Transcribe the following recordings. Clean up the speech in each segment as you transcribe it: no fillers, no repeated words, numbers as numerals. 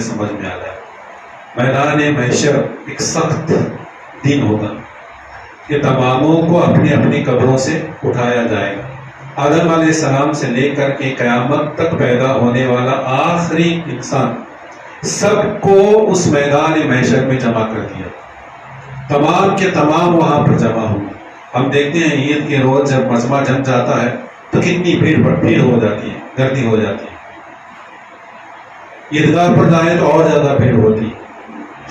سمجھ میں آ گیا۔ میدان محشر ایک سخت دن ہوگا کہ تماموں کو اپنی اپنی قبروں سے اٹھایا جائے گا۔ آدم علیہ السلام سے لے کر کے قیامت تک پیدا ہونے والا آخری انسان سب کو اس میدان محشر میں جمع کر دیا، تمام کے تمام وہاں پر جمع ہوں گے۔ ہم دیکھتے ہیں عید کے روز جب مجمع جم جاتا ہے تو کتنی بھیڑ ہو جاتی ہے، گردی ہو جاتی ہے۔ عیدگاہ پر جائیں تو اور زیادہ بھیڑ ہوتی ہے۔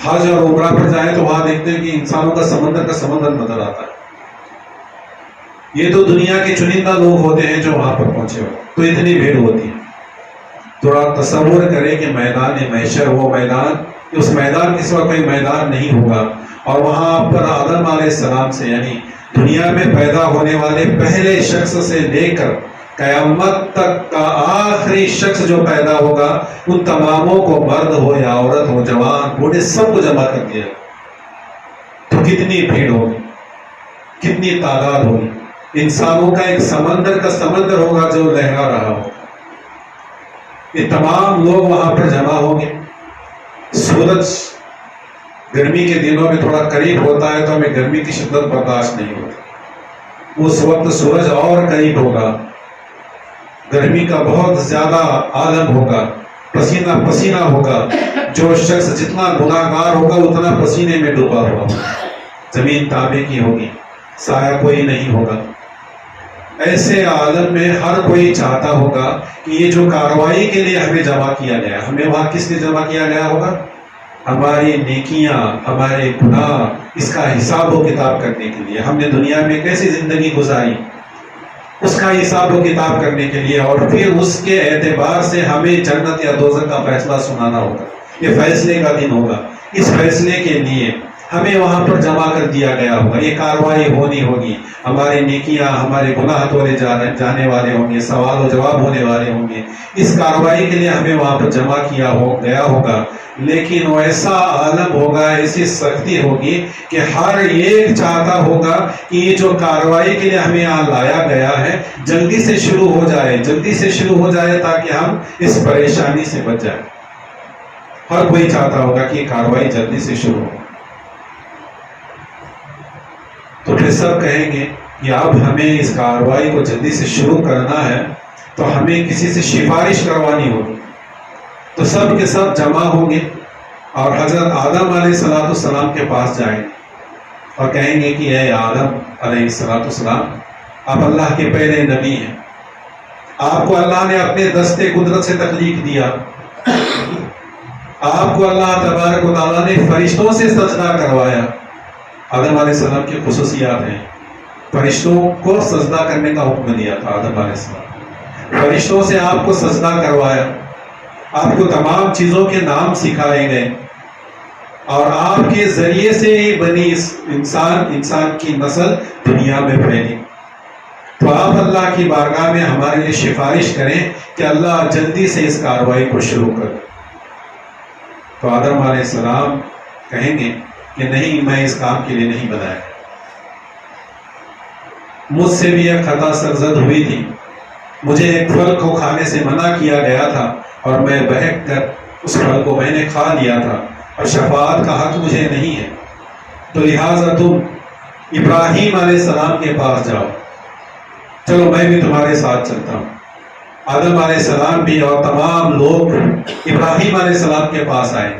حج اور عمرہ پر جائیں تو وہاں دیکھتے ہیں کہ انسانوں کا سمندر نظر آتا ہے۔ یہ تو دنیا کے چنندہ لوگ ہوتے ہیں جو وہاں پر پہنچے ہو، تو اتنی بھیڑ ہوتی ہے۔ تھوڑا تصور کریں کہ میدان محشر، وہ میدان، اس میدان کے سوا کوئی میدان نہیں ہوگا، اور وہاں پر آدم علیہ السلام سے، یعنی دنیا میں پیدا ہونے والے پہلے شخص سے لے کر قیامت تک کا آخری شخص جو پیدا ہوگا، ان تماموں کو، مرد ہو یا عورت ہو، جوان بوڑھے، سب کو جمع کر دیا۔ تو کتنی بھیڑ ہوگی، کتنی تعداد ہوگی، انسانوں کا ایک سمندر ہوگا جو لہرا رہا ہوگا۔ یہ تمام لوگ وہاں پر جمع ہوں گے۔ سورج گرمی کے دنوں میں تھوڑا قریب ہوتا ہے تو ہمیں گرمی کی شدت برداشت نہیں ہوتی، اس وقت سورج اور قریب ہوگا، گرمی کا بہت زیادہ عالم ہوگا، پسینہ پسینہ ہوگا، جو شخص جتنا گناہگار ہوگا اتنا پسینے میں ڈوبا ہوا ہوگا، زمین تابے کی ہوگی، سایہ کوئی نہیں ہوگا۔ ایسے عالم میں ہر کوئی چاہتا ہوگا کہ یہ جو کارروائی کے لیے ہمیں جمع کیا گیا، ہمیں وہاں کس لیے جمع کیا گیا ہوگا؟ ہماری نیکیاں، ہمارے گناہ، اس کا حساب و کتاب کرنے کے لیے۔ ہم نے دنیا میں کیسی زندگی گزاری، اس کا حساب و کتاب کرنے کے لیے، اور پھر اس کے اعتبار سے ہمیں جنت یا دوزخ کا فیصلہ سنانا ہوگا۔ یہ فیصلے کا دن ہوگا، اس فیصلے کے لیے ہمیں وہاں پر جمع کر دیا گیا ہوگا۔ یہ کارروائی ہونی ہوگی، ہماری نیکیاں، ہمارے گناہ تولے جانے والے ہوں گے، سوال و جواب ہونے والے ہوں گے۔ اس کارروائی کے لیے ہمیں وہاں پر جمع کیا گیا ہوگا، لیکن وہ ایسا عالم ہوگا، ایسی سختی ہوگی کہ ہر ایک چاہتا ہوگا کہ یہ جو کارروائی کے لیے ہمیں یہاں لایا گیا ہے جلدی سے شروع ہو جائے تاکہ ہم اس پریشانی سے بچ جائیں۔ ہر کوئی چاہتا ہوگا کہ یہ کارروائی جلدی سے شروع ہو۔ تو پھر سب کہیں گے کہ اب ہمیں اس کارروائی کو جلدی سے شروع کرنا ہے تو ہمیں کسی سے سفارش کروانی ہوگی۔ تو سب کے سب جمع ہوں گے اور حضرت آدم علیہ السلام کے پاس جائیں گے اور کہیں گے کہ اے آدم علیہ السلام، آپ اللہ کے پہلے نبی ہیں، آپ کو اللہ نے اپنے دستے قدرت سے تخلیق دیا، آپ کو اللہ تبارک و تعالیٰ نے فرشتوں سے سجدہ کروایا۔ آدم علیہ السلام کی خصوصیات ہیں، فرشتوں کو سجدہ کرنے کا حکم دیا تھا آدم علیہ السلام، فرشتوں سے آپ کو سجدہ کروایا، آپ کو تمام چیزوں کے نام سکھائے گئے، اور آپ کے ذریعے سے ہی بنی انسان کی نسل دنیا میں پھیلی۔ تو آپ اللہ کی بارگاہ میں ہمارے لیے سفارش کریں کہ اللہ جلدی سے اس کارروائی کو شروع کر۔ تو آدم علیہ السلام کہیں گے کہ نہیں، میں اس کام کے لیے نہیں بنایا، مجھ سے بھی ایک خطا سرزد ہوئی تھی، مجھے ایک پھل کو کھانے سے منع کیا گیا تھا اور میں بہک کر اس پھل کو میں نے کھا لیا تھا، اور شفاعت کا حق مجھے نہیں ہے، تو لہٰذا تم ابراہیم علیہ السلام کے پاس جاؤ، چلو میں بھی تمہارے ساتھ چلتا ہوں۔ آدم علیہ السلام بھی اور تمام لوگ ابراہیم علیہ السلام کے پاس آئے۔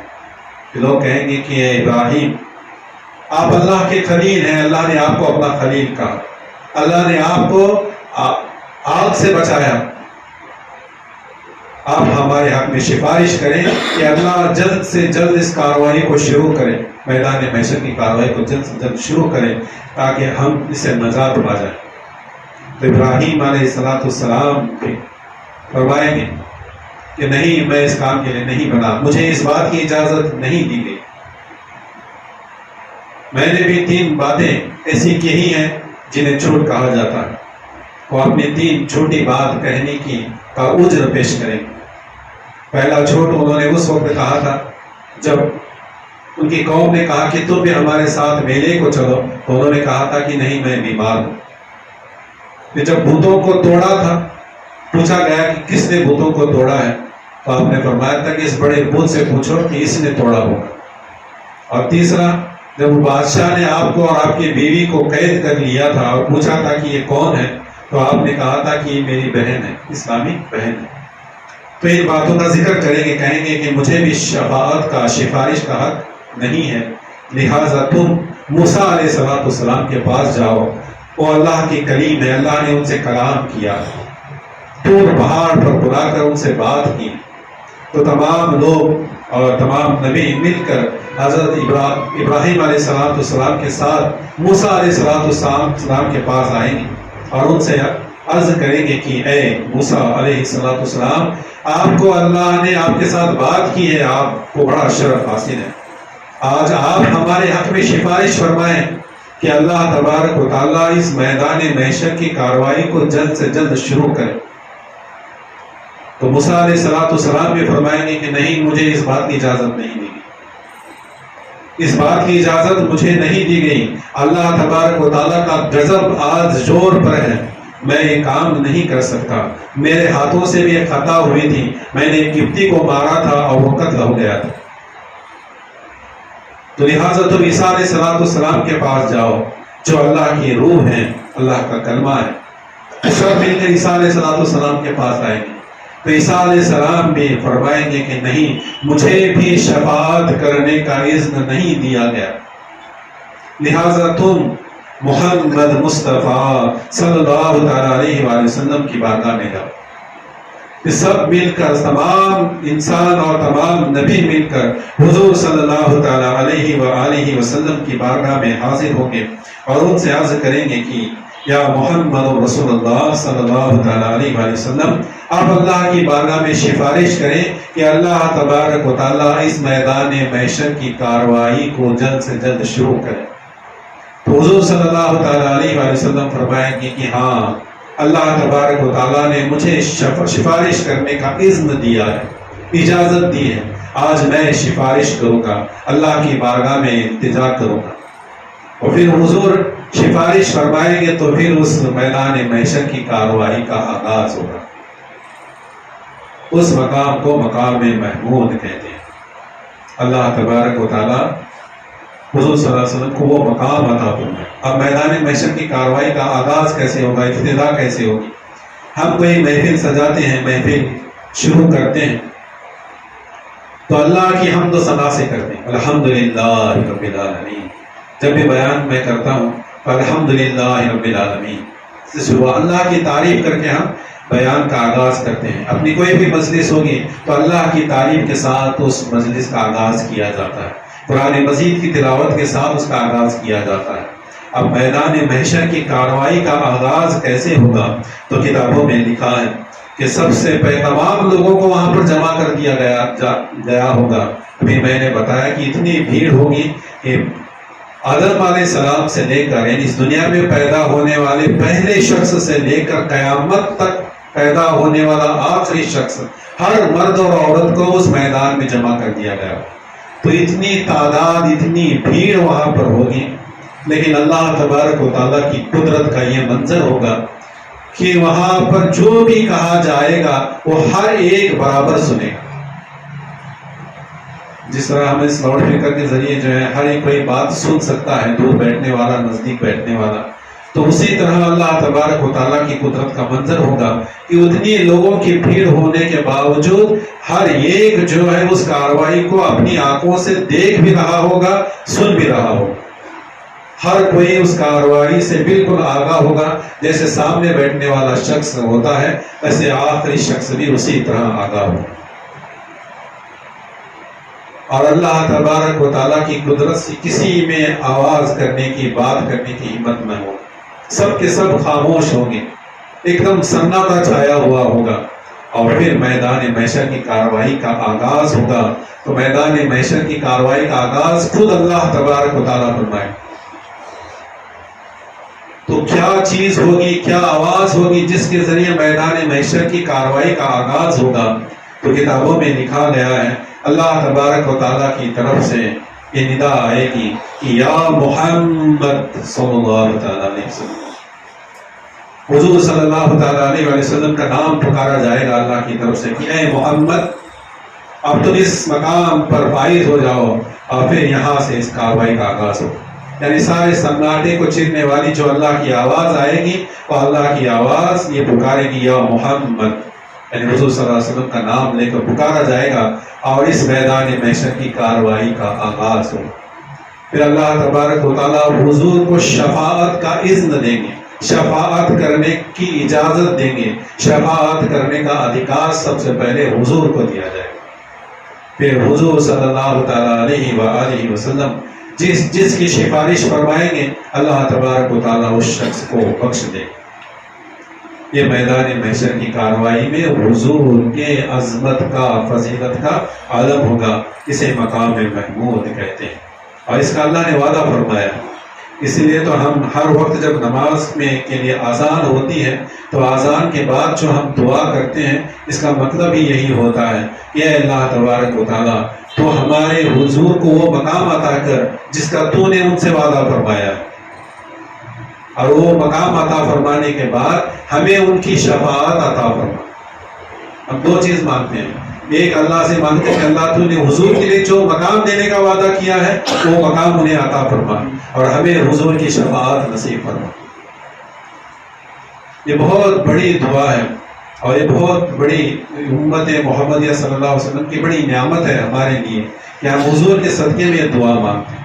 لوگ کہیں گے کہ اے ابراہیم، آپ اللہ کے خلیل ہیں، اللہ نے آپ کو اپنا خلیل کہا، اللہ نے آپ کو آگ سے بچایا، آپ ہمارے حق میں سفارش کریں کہ اللہ جلد سے جلد اس کارروائی کو شروع کرے، میدان محشر کی کارروائی کو جلد سے جلد شروع کریں تاکہ ہم اسے نجات پا جائیں۔ تو ابراہیم علیہ السلام فرمائیں گے کہ نہیں، میں اس کام کے لیے نہیں بنا، مجھے اس بات کی اجازت نہیں دی گئی، میں نے بھی 3 باتیں ایسی کہی ہیں جنہیں جھوٹ کہا جاتا ہے، وہ اپنی 3 چھوٹی بات کہنے کا اجر پیش کریں گے۔ پہلا جھوٹ انہوں نے اس وقت کہا تھا جب ان کی قوم نے کہا کہ تم بھی ہمارے ساتھ میلے کو چلو، تو انہوں نے کہا تھا کہ نہیں، میں بیمار ہوں۔ پھر جب بتوں کو توڑا تھا، پوچھا گیا کہ کس نے بتوں کو توڑا ہے، تو آپ نے فرمایا تھا کہ اس بڑے بت سے پوچھو کہ اس نے توڑا ہوگا. اور تیسرا، جب بادشاہ نے آپ کو اور آپ کی بیوی کو قید کر لیا تھا اور پوچھا تھا کہ یہ کون ہے، تو آپ نے کہا تھا کہ یہ میری بہن ہے، اسلامی بہن ہے. تو ان باتوں کا ذکر کریں گے، کہیں گے کہ مجھے بھی شفاعت کا، سفارش کا حق نہیں ہے، لہٰذا تم موسیٰ علیہ السلام کے پاس جاؤ. وہ اللہ کی کلیم ہے، اللہ نے ان سے کلام کیا، طور پہاڑ پر بلا کر ان سے بات کی. تو تمام لوگ اور تمام نبی مل کر حضرت ابراہیم علیہ السلام کے ساتھ موسیٰ علیہ السلام کے پاس آئیں گے اور ان سے عرض کریں گے کہ اے موسیٰ علیہ السلام، آپ کو اللہ نے آپ کے ساتھ بات کی ہے، آپ کو بڑا شرف حاصل ہے. آج آپ ہمارے حق میں سفارش فرمائیں کہ اللہ تبارک و تعالیٰ اس میدان محشر کی کارروائی کو جلد سے جلد شروع کرے. تو موسیٰ علیہ السلام بھی فرمائیں گے کہ نہیں، مجھے اس بات کی اجازت نہیں دی گئی، اس بات کی اجازت مجھے نہیں دی گئی. اللہ تبارک و تعالیٰ کا غضب آج زور پر ہے، میں یہ کام نہیں کر سکتا. میرے ہاتھوں سے بھی ایک خطا ہوئی تھی، میں نے ایک قبطی کو مارا تھا اور وہ قتل ہو گیا تھا. تو لہٰذا تم عیسیٰ علیہ السلام کے پاس جاؤ جو اللہ کی روح ہے، اللہ کا کلمہ ہے. سب مل کر عیسیٰ علیہ السلام کے پاس آئیں گے. تو عیسیٰ علیہ السلام بھی فرمائیں گے کہ نہیں، مجھے بھی شفاعت کرنے کا اذن نہیں دیا گیا، لہٰذا تم محمد مصطفیٰ صلی اللہ تعالیٰ علیہ وآلہ وسلم کی بارگاہ میں جاؤ. سب مل کر، تمام انسان اور تمام نبی مل کر حضور صلی اللہ تعالیٰ علیہ وآلہ وسلم کی بارگاہ میں حاضر ہوں گے اور ان سے عرض کریں گے کہ یا محمد رسول اللہ صلی اللہ تعالیٰ علیہ وآلہ وسلم، آپ اللہ کی بارگاہ میں سفارش کریں کہ اللہ تبارک و تعالیٰ اس میدان محشر کی کارروائی کو جلد سے جلد شروع کرے. تو حضور صلی اللہ تعالیٰ علیہ وآلہ وسلم فرمائیں گے کہ ہاں، اللہ تبارک و تعالیٰ نے مجھے سفارش کرنے کا اذن دیا ہے، اجازت دی ہے. آج میں سفارش کروں گا، اللہ کی بارگاہ میں التجا کروں گا. اور پھر حضور سفارش فرمائیں گے تو پھر اس میدان محشر کی کارروائی کا آغاز ہوگا. اس مقام کو مقام محمود کہتے ہیں. اللہ تبارک و تعالیٰ حضور صلی اللہ علیہ وسلم کو وہ مقام عطا فرمائے. اب میدان محشر کی کارروائی کا آغاز کیسے ہوگا، ابتدا کیسے ہوگی؟ ہم کوئی محفل سجاتے ہیں، محفل شروع کرتے ہیں تو اللہ کی حمد و ثنا سے کرتے ہیں، الحمدللہ رب العالمین. جب بھی بیان میں کرتا ہوں الحمدللہ رب العالمین سے شروع، اللہ کی تعریف کر کے ہم بیان کا آغاز کرتے ہیں. اپنی کوئی بھی مجلس ہوگی تو اللہ کی تعریف کے ساتھ اس مجلس کا آغاز کیا جاتا ہے، قرآن مجید کی تلاوت کے ساتھ اس کا آغاز کیا جاتا ہے. اب میدان محشر کی کارروائی کا آغاز کیسے ہوگا؟ تو کتابوں میں لکھا ہے کہ سب سے پہلے تمام لوگوں کو وہاں پر جمع کر دیا گیا ہوگا. ابھی میں نے بتایا کہ اتنی بھیڑ ہوگی کہ آدم علیہ السلام سے لے کر، یعنی اس دنیا میں پیدا ہونے والے پہلے شخص سے لے کر قیامت تک پیدا ہونے والا آخری شخص، ہر مرد اور عورت کو اس میدان میں جمع کر دیا گیا. تو اتنی تعداد، اتنی بھیڑ وہاں پر ہوگی، لیکن اللہ تبارک و تعالیٰ کی قدرت کا یہ منظر ہوگا کہ وہاں پر جو بھی کہا جائے گا وہ ہر ایک برابر سنے گا. جس طرح ہم اس لاؤڈ اسپیکر کے ذریعے جو ہے ہر ایک کوئی بات سن سکتا ہے، دور بیٹھنے والا، نزدیک بیٹھنے والا، تو اسی طرح اللہ تبارک و تعالیٰ کی قدرت کا منظر ہوگا کہ اتنی لوگوں کی بھیڑ ہونے کے باوجود ہر ایک جو ہے اس کارروائی کو اپنی آنکھوں سے دیکھ بھی رہا ہوگا، سن بھی رہا ہوگا. ہر کوئی اس کارروائی سے بالکل آگاہ ہوگا. جیسے سامنے بیٹھنے والا شخص ہوتا ہے، ایسے آخری شخص بھی اسی طرح آگاہ ہوگا. اور اللہ تبارک و تعالیٰ کی قدرت سے کسی میں آواز کرنے کی، بات کرنے کی ہمت نہ ہو. سب کے سب خاموش ہوں گے، ایک دم سناٹا چھایا ہوا ہوگا. اور پھر میدان محشر کی کارروائی کا آغاز ہوگا. تو میدان محشر کی کارروائی کا آغاز خود اللہ تبارک و تعالیٰ فرمائے. تو کیا چیز ہوگی، کیا آواز ہوگی جس کے ذریعے میدان محشر کی کارروائی کا آغاز ہوگا؟ تو کتابوں میں لکھا گیا ہے اللہ تبارک و تعالیٰ کی طرف سے یہ ندا آئے گی کہ یا محمد صلی اللہ تعالیٰ علیہ وسلم. حضور صلی اللہ تعالیٰ علیہ وسلم کا نام پکارا جائے گا اللہ کی طرف سے کہ اے محمد اب تم اس مقام پر فائز ہو جاؤ اور پھر یہاں سے اس کاروائی کا آغاز ہو. یعنی سارے سناٹے کو چیرنے والی جو اللہ کی آواز آئے گی وہ اللہ کی آواز یہ پکارے گی یا محمد، یعنی حضور صلی اللہ علیہ وسلم کا نام لے کر پکارا جائے گا اور اس میدان محشر کی کاروائی کا آغاز ہو. پھر اللہ تبارک و تعالیٰ حضور کو شفاعت کا اذن دیں گے، شفاعت کرنے کی اجازت دیں گے. شفاعت کرنے کا ادھیکار سب سے پہلے حضور کو دیا جائے گا. پھر حضور صلی اللہ تعالیٰ علیہ وآلہ وسلم جس کی سفارش فرمائیں گے اللہ تبارک و تعالیٰ اس شخص کو بخش دے. یہ میدان محشر کی کاروائی میں حضور کے عظمت کا، فضیلت کا عالم ہوگا. اسے مقام محمود کہتے ہیں اور اس کا اللہ نے وعدہ فرمایا. اسی لیے تو ہم ہر وقت جب نماز میں کے لیے آزان ہوتی ہے تو آزان کے بعد جو ہم دعا کرتے ہیں اس کا مطلب ہی یہی ہوتا ہے کہ اے اللہ تبارک و تعالیٰ تو ہمارے حضور کو وہ مقام عطا کر جس کا تو نے ان سے وعدہ فرمایا، اور وہ مقام عطا فرمانے کے بعد ہمیں ان کی شفاعت عطا فرما. ہم دو چیز مانگتے ہیں، ایک اللہ سے مانگتے ہیں کہ اللہ تو نے حضور کے لیے جو مقام دینے کا وعدہ کیا ہے وہ مقام انہیں عطا فرما اور ہمیں حضور کی شفاعت نصیب فرما. یہ بہت بڑی دعا ہے اور یہ بہت بڑی امت محمدیہ صلی اللہ علیہ وسلم کی بڑی نعمت ہے ہمارے لیے کہ ہم حضور کے صدقے میں یہ دعا مانگتے ہیں.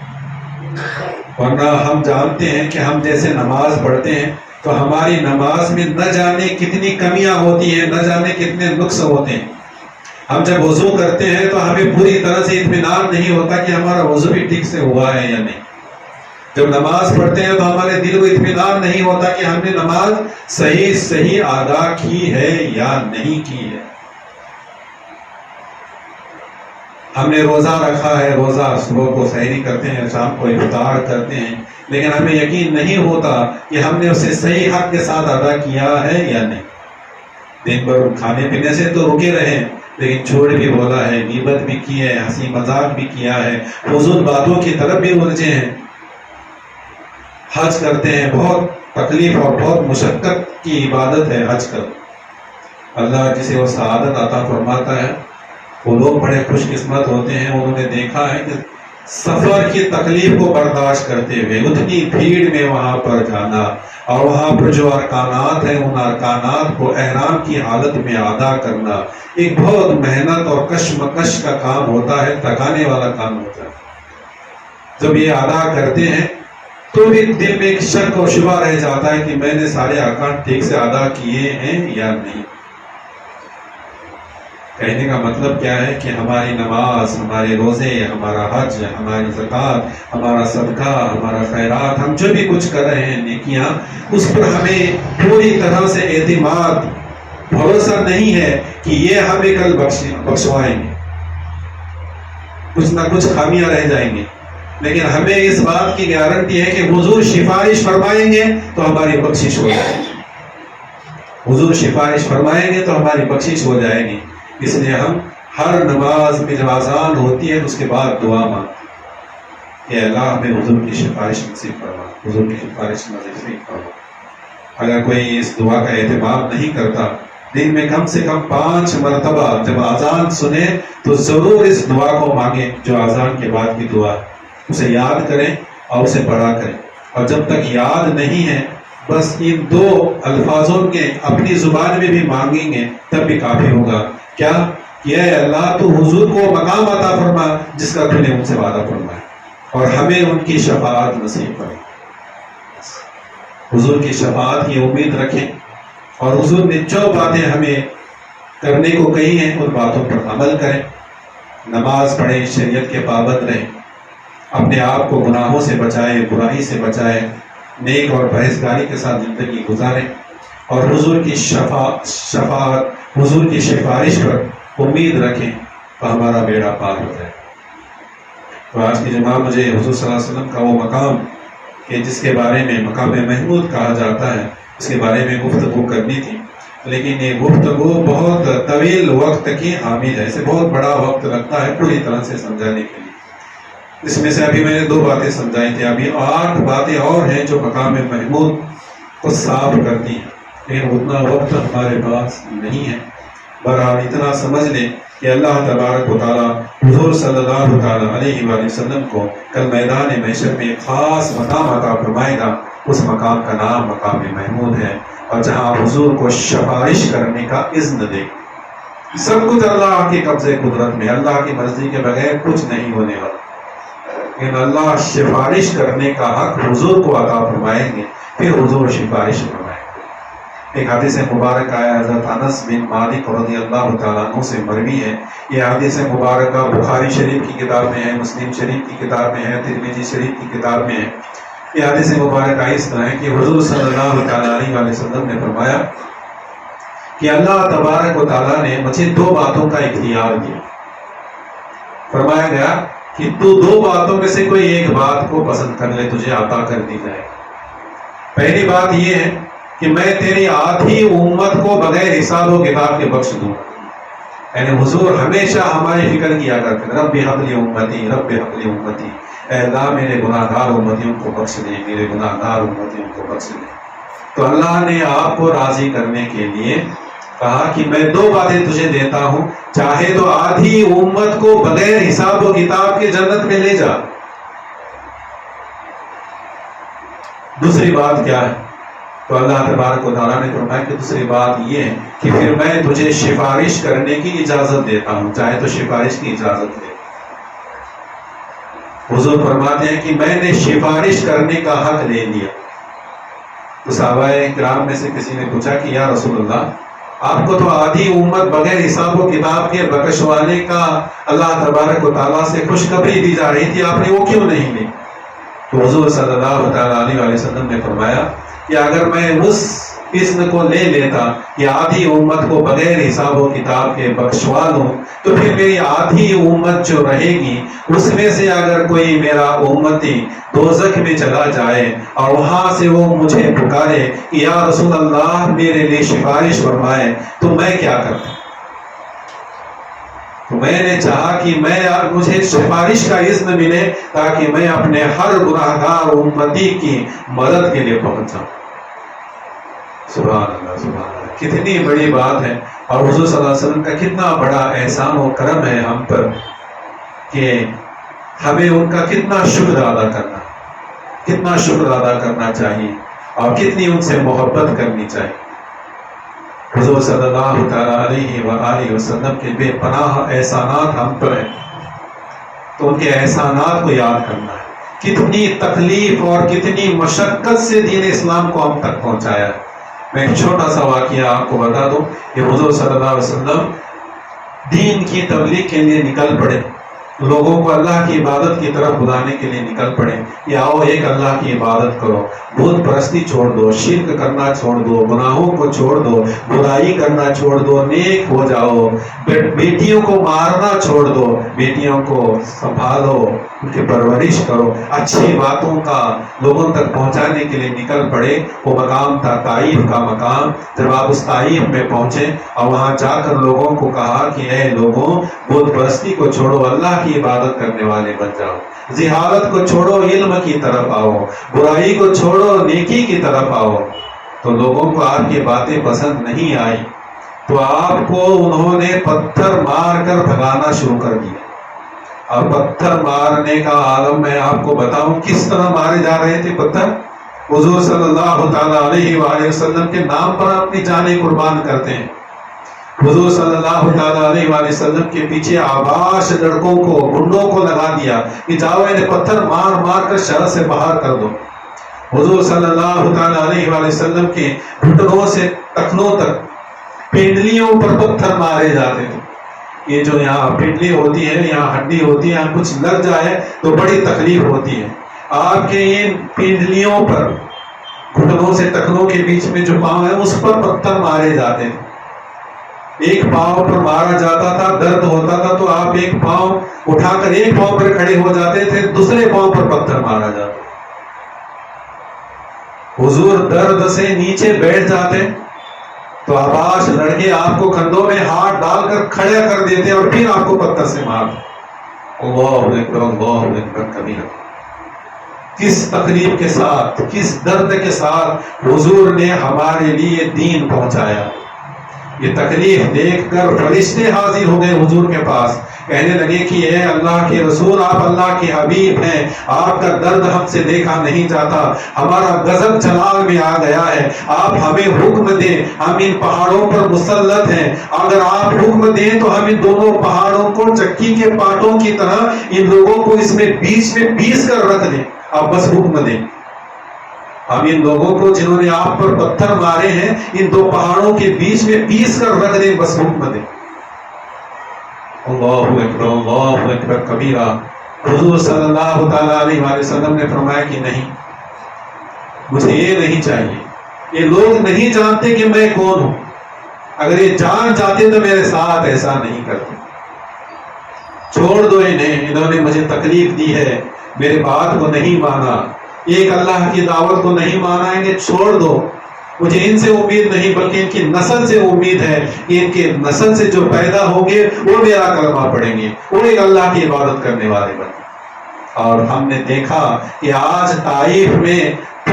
ورنہ ہم جانتے ہیں کہ ہم جیسے نماز پڑھتے ہیں تو ہماری نماز میں نہ جانے کتنی کمیاں ہوتی ہیں، نہ جانے کتنے نقص ہوتے ہیں. ہم جب وضو کرتے ہیں تو ہمیں پوری طرح سے اطمینان نہیں ہوتا کہ ہمارا وضو بھی ٹھیک سے ہوا ہے یا نہیں. جب نماز پڑھتے ہیں تو ہمارے دل کو اطمینان نہیں ہوتا کہ ہم نے نماز صحیح ادا کی ہے یا نہیں کی ہے. ہم نے روزہ رکھا ہے، روزہ صبح کو سحری کرتے ہیں، شام کو افطار کرتے ہیں، لیکن ہمیں یقین نہیں ہوتا کہ ہم نے اسے صحیح حق کے ساتھ ادا کیا ہے یا نہیں. دن بھر کھانے پینے سے تو رکے رہے لیکن جھوٹ بھی بولا ہے، غیبت بھی کی ہے، ہنسی مذاق بھی کیا ہے، فضول باتوں کی طرف بھی الجھے ہیں. حج کرتے ہیں، بہت تکلیف اور بہت مشقت کی عبادت ہے حج کر. اللہ جسے وہ سعادت عطا فرماتا ہے وہ لوگ بڑے خوش قسمت ہوتے ہیں. انہوں نے دیکھا ہے کہ سفر کی تکلیف کو برداشت کرتے ہوئے اتنی بھیڑ میں وہاں پر جانا اور وہاں پر جو ارکانات ہیں ان ارکانات کو احرام کی حالت میں ادا کرنا ایک بہت محنت اور کشمکش کا کام ہوتا ہے، تھکانے والا کام ہوتا ہے. جب یہ ادا کرتے ہیں تو بھی دل میں ایک شک اور شبہ رہ جاتا ہے کہ میں نے سارے ارکان ٹھیک سے ادا کیے ہیں یا نہیں. کہنے کا مطلب کیا ہے کہ ہماری نماز، ہمارے روزے، ہمارا حج، ہماری زکوٰۃ، ہمارا صدقہ، ہمارا خیرات، ہم جو بھی کچھ کر رہے ہیں نیکیاں، اس پر ہمیں پوری طرح سے اعتماد، بھروسہ نہیں ہے کہ یہ ہمیں کل بخشوائیں گے. کچھ نہ کچھ خامیاں رہ جائیں گے، لیکن ہمیں اس بات کی گارنٹی ہے کہ حضور سفارش فرمائیں گے تو ہماری بخشش ہو جائے گی. حضور سفارش فرمائیں گے تو ہماری بخشش ہو جائے گی. اس لیے ہم ہر نماز میں جب آزان ہوتی ہے تو اس کے بعد دعا مانگتے ہیں کہ اللہ ہمیں حضور کی سفارش نصیب فرما، حضور کی سفارش نصیب فرما. اگر کوئی اس دعا کا اہتمام نہیں کرتا، دن میں کم سے کم 5 مرتبہ جب آزان سنے تو ضرور اس دعا کو مانگیں جو آزان کے بعد کی دعا ہے. اسے یاد کریں اور اسے پڑھا کریں. اور جب تک یاد نہیں ہے بس ان 2 الفاظوں کے اپنی زبان میں بھی مانگیں گے تب بھی کافی ہوگا. کیا کہ اے اللہ تو حضور کو مقام عطا فرما جس کا تو نے ان سے وعدہ فرمایا اور ہمیں ان کی شفاعت نصیب کرے. حضور کی شفاعت کی امید رکھیں اور حضور نے جو باتیں ہمیں کرنے کو کہی ہیں ان باتوں پر عمل کریں. نماز پڑھیں، شریعت کے پابند رہیں، اپنے آپ کو گناہوں سے بچائیں، برائی سے بچائیں، نیک اور پرہیزگاری کے ساتھ زندگی گزاریں اور حضور کی شفاعت، حضور کی سفارش پر امید رکھیں تو ہمارا بیڑا پار ہو جائے. تو آج کی جمعہ مجھے حضور صلی اللہ علیہ وسلم کا وہ مقام کہ جس کے بارے میں مقام محمود کہا جاتا ہے اس کے بارے میں گفتگو کرنی تھی، لیکن یہ گفتگو بہت طویل وقت کی حامل ہے. اسے بہت بڑا وقت لگتا ہے پوری طرح سے سمجھانے کے لیے. اس میں سے ابھی میں نے 2 باتیں سمجھائی تھی، ابھی 8 باتیں اور ہیں جو مقام محمود کو صاف کرتی ہیں، لیکن اتنا وقت ہمارے پاس نہیں ہے. بہرحال اتنا سمجھ لیں کہ اللہ تبارک و تعالیٰ حضور صلی اللہ تعالیٰ علیہ وآلہ وسلم کو کل میدان محشر میں ایک خاص مقام عطا فرمائے گا. اس مقام کا نام مقام محمود ہے، اور جہاں حضور کو سفارش کرنے کا اذن دے. سب کچھ اللہ کے قبضے قدرت میں، اللہ کی مرضی کے بغیر کچھ نہیں ہونے والا، لیکن اللہ سفارش کرنے کا حق حضور کو عطا فرمائیں گے، پھر حضور سفارش فرمائیں گے. ایک حدیث مبارک آیا حضرت انس بن مالک رضی اللہ تعالیٰ عنہ سے مروی ہے. یہ حدیث مبارکہ بخاری شریف کی کتاب میں ہے، مسلم شریف کی کتاب میں ہے، ترمذی شریف کی کتاب میں ہے. یہ حدیث مبارکہ اس طرح ہے کہ حضور صلی اللہ تعالیٰ علیہ وآلہ وسلم نے فرمایا کہ اللہ تبارک و تعالیٰ نے مجھے 2 باتوں کا اختیار دیا. فرمایا گیا کہ تو 2 باتوں میں سے کوئی ایک بات کو پسند کر لے، تجھے عطا کر دی جائے. پہلی بات یہ ہے کہ میں تیری آدھی امت کو بغیر حساب و کتاب کے بخش دوں. یعنی حضور ہمیشہ ہماری فکر کیا کرتے، رب ہب لی امتی، رب ہب لی امتی، اے اللہ میرے گناہ گار امتیوں کو بخش دے، میرے گناہ گار امتیوں کو بخش دے. تو اللہ نے آپ کو راضی کرنے کے لیے کہا کہ میں 2 باتیں تجھے دیتا ہوں، چاہے تو آدھی امت کو بغیر حساب و کتاب کے جنت میں لے جا. دوسری بات کیا ہے؟ تو اللہ تبارک و تعالیٰ نے فرمایا کہ دوسری بات یہ ہے کہ پھر میں تجھے سفارش کرنے کی اجازت دیتا ہوں، چاہے تو سفارش کی اجازت دے. حضور فرماتے ہیں کہ میں نے سفارش کرنے کا حق لے لیا. تو صحابہ کرام میں سے کسی نے پوچھا کہ یا رسول اللہ، آپ کو تو آدھی امت بغیر حساب و کتاب کے بخشوانے کا اللہ تبارک و تعالیٰ سے خوشخبری دی جا رہی تھی، آپ نے وہ کیوں نہیں لی؟ تو حضور صلی اللہ تعالیٰ علیہ وسلم نے فرمایا کہ اگر میں اس اذن کو لے لیتا کہ آدھی امت کو بغیر حساب و کتاب کے بخشوا لوں، تو پھر میری آدھی امت جو رہے گی اس میں سے اگر کوئی میرا امتی دوزخ میں چلا جائے اور وہاں سے وہ مجھے پکارے کہ یا رسول اللہ میرے لیے سفارش فرمائے، تو میں کیا کرتا؟ تو میں نے چاہا کہ مجھے سفارش کا اذن ملے تاکہ میں اپنے ہر گناہگار امتی کی مدد کے لیے پہنچ جاؤں. سبحان اللہ، سبحان اللہ، کتنی بڑی بات ہے. اور حضور صلی اللہ علیہ وسلم کا کتنا بڑا احسان و کرم ہے ہم پر کہ ہمیں ان کا کتنا شکر ادا کرنا چاہیے اور کتنی ان سے محبت کرنی چاہیے. حضور صلی اللہ تعالیٰ علیہ وآلہ وسلم کے بے پناہ احسانات ہم پر ہیں، تو ان کے احسانات کو یاد کرنا ہے. کتنی تکلیف اور کتنی مشقت سے دین اسلام کو ہم تک پہنچایا ہے. میں ایک چھوٹا سا واقعہ آپ کو بتا دوں کہ حضور صلی اللہ علیہ وسلم دین کی تبلیغ کے لیے نکل پڑے، لوگوں کو اللہ کی عبادت کی طرف بلانے کے لیے نکل پڑے کہ آؤ ایک اللہ کی عبادت کرو، بت پرستی چھوڑ دو، شرک کرنا چھوڑ دو، گناہوں کو چھوڑ دو، برائی کرنا چھوڑ دو، نیک ہو جاؤ، بیٹیوں کو مارنا چھوڑ دو، بیٹیوں کو سنبھالو، ان کی پرورش کرو. اچھی باتوں کا لوگوں تک پہنچانے کے لیے نکل پڑے. وہ مقام تھا طائف کا مقام. جب آپ اس طائف میں پہنچے اور وہاں جا کر لوگوں کو کہا کہ اے لوگوں، بت پرستی کو چھوڑو، اللہ کی عبادت کرنے والے بن جاؤ، جہالت کو چھوڑو، علم کی طرف آؤ، برائی کو چھوڑو، نیکی کی طرف آؤ. تو لوگوں کو آپ کی باتیں پسند نہیں آئی، تو آپ کو انہوں نے پتھر مار کر بھگانا شروع کر دیا. اور پتھر مارنے کا عالم میں آپ کو بتاؤں کس طرح مارے جا رہے تھے پتھر. حضور صلی اللہ تعالیٰ علیہ وآلہ وسلم کے نام پر اپنی جانیں قربان کرتے ہیں. حضور صلی اللہ تعالیٰ علیہ وآلہ وسلم کے پیچھے آباش لڑکوں کو، گنڈوں کو لگا دیا کہ جاؤ انہیں پتھر مار مار کر شہر سے باہر کر دو. حضور صلی اللہ تعالیٰ علیہ وآلہ وسلم کے گھٹنوں سے ٹخنوں تک پنڈلیوں پر پتھر مارے جاتے تھے. یہ جو یہاں پنڈلی ہوتی ہے، یہاں ہڈی ہوتی ہے، یہاں کچھ لگ جائے تو بڑی تکلیف ہوتی ہے. آپ کے ان پنڈلیوں پر، گھٹنوں سے ٹخنوں کے بیچ میں جو پاؤں ہے اس پر پتھر مارے جاتے تھے. ایک پاؤں پر مارا جاتا تھا، درد ہوتا تھا تو آپ ایک پاؤں اٹھا کر ایک پاؤں پر کھڑے ہو جاتے تھے، دوسرے پاؤں پر پتھر مارا جاتا. حضور درد سے نیچے بیٹھ جاتے تو آباش لڑکے آپ کو کندھوں میں ہاتھ ڈال کر کھڑا کر دیتے اور پھر آپ کو پتھر سے مارتے. اللہ اکبر، اللہ اکبر کبیرہ. کس تکلیف کے ساتھ، کس درد کے ساتھ حضور نے ہمارے لیے دین پہنچایا. یہ تکلیف دیکھ کر فرشتے حاضر ہو گئے حضور کے پاس، کہنے لگے کہ اے اللہ کے رسول، آپ اللہ کے حبیب ہیں، آپ کا درد ہم سے دیکھا نہیں جاتا، ہمارا غضب جلال میں آ گیا ہے، آپ ہمیں حکم دیں، ہم ان پہاڑوں پر مسلط ہیں، اگر آپ حکم دیں تو ہم ان دونوں پہاڑوں کو چکی کے پاٹوں کی طرح ان لوگوں کو اس میں بیچ میں پیس کر رکھ دیں، آپ بس حکم دیں، ہم ان لوگوں کو جنہوں نے آپ پر پتھر مارے ہیں ان دو پہاڑوں کے بیچ میں پیس کر رکھ دیں، بس حکم دیں۔ اللہ اکبر کبیرہ۔ حضور صلی اللہ تعالیٰ علیہ وسلم نے فرمایا کہ نہیں، مجھے یہ نہیں چاہیے، یہ لوگ نہیں جانتے کہ میں کون ہوں، اگر یہ جان جاتے تو میرے ساتھ ایسا نہیں کرتے، چھوڑ دو انہیں، انہوں نے مجھے تکلیف دی ہے، میرے بات کو نہیں مانا، ایک اللہ کی دعوت کو نہیں مانا، انہیں چھوڑ دو، مجھے ان سے امید نہیں بلکہ ان کی نسل سے امید ہے کہ ان کے نسل سے جو پیدا ہوں گے وہ میرا کلمہ پڑھیں گے، وہ ایک اللہ کی عبادت کرنے والے بنے۔ اور ہم نے دیکھا کہ آج طائف میں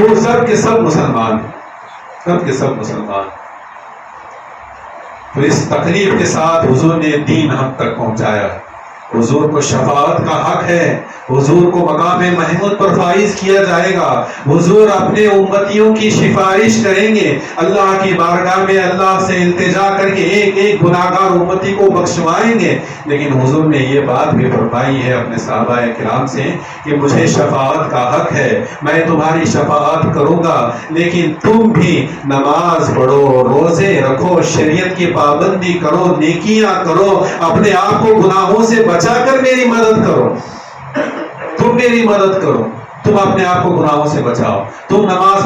وہ سب کے سب مسلمان ہیں، سب کے سب مسلمان۔ تو اس تکلیف کے ساتھ حضور نے دین ہم تک پہنچایا، حضور کو شفاعت کا حق ہے، حضور کو مقام محمود پر فائز کیا جائے گا، حضور اپنے امتیوں کی سفارش کریں گے اللہ کی بارگاہ میں، اللہ سے التجا کر کے ایک ایک گناہگار امتی کو بخشوائیں گے، لیکن حضور نے یہ بات بھی فرمائی ہے اپنے صحابہ کرام سے کہ مجھے شفاعت کا حق ہے، میں تمہاری شفاعت کروں گا، لیکن تم بھی نماز پڑھو، روزے رکھو، شریعت کی پابندی کرو، نیکیاں کرو، اپنے آپ کو گناہوں سے بچا کر میری مدد کرو، تم میری مدد کرو، تم اپنے آپ کو گناہوں سے بچاؤ، تم نماز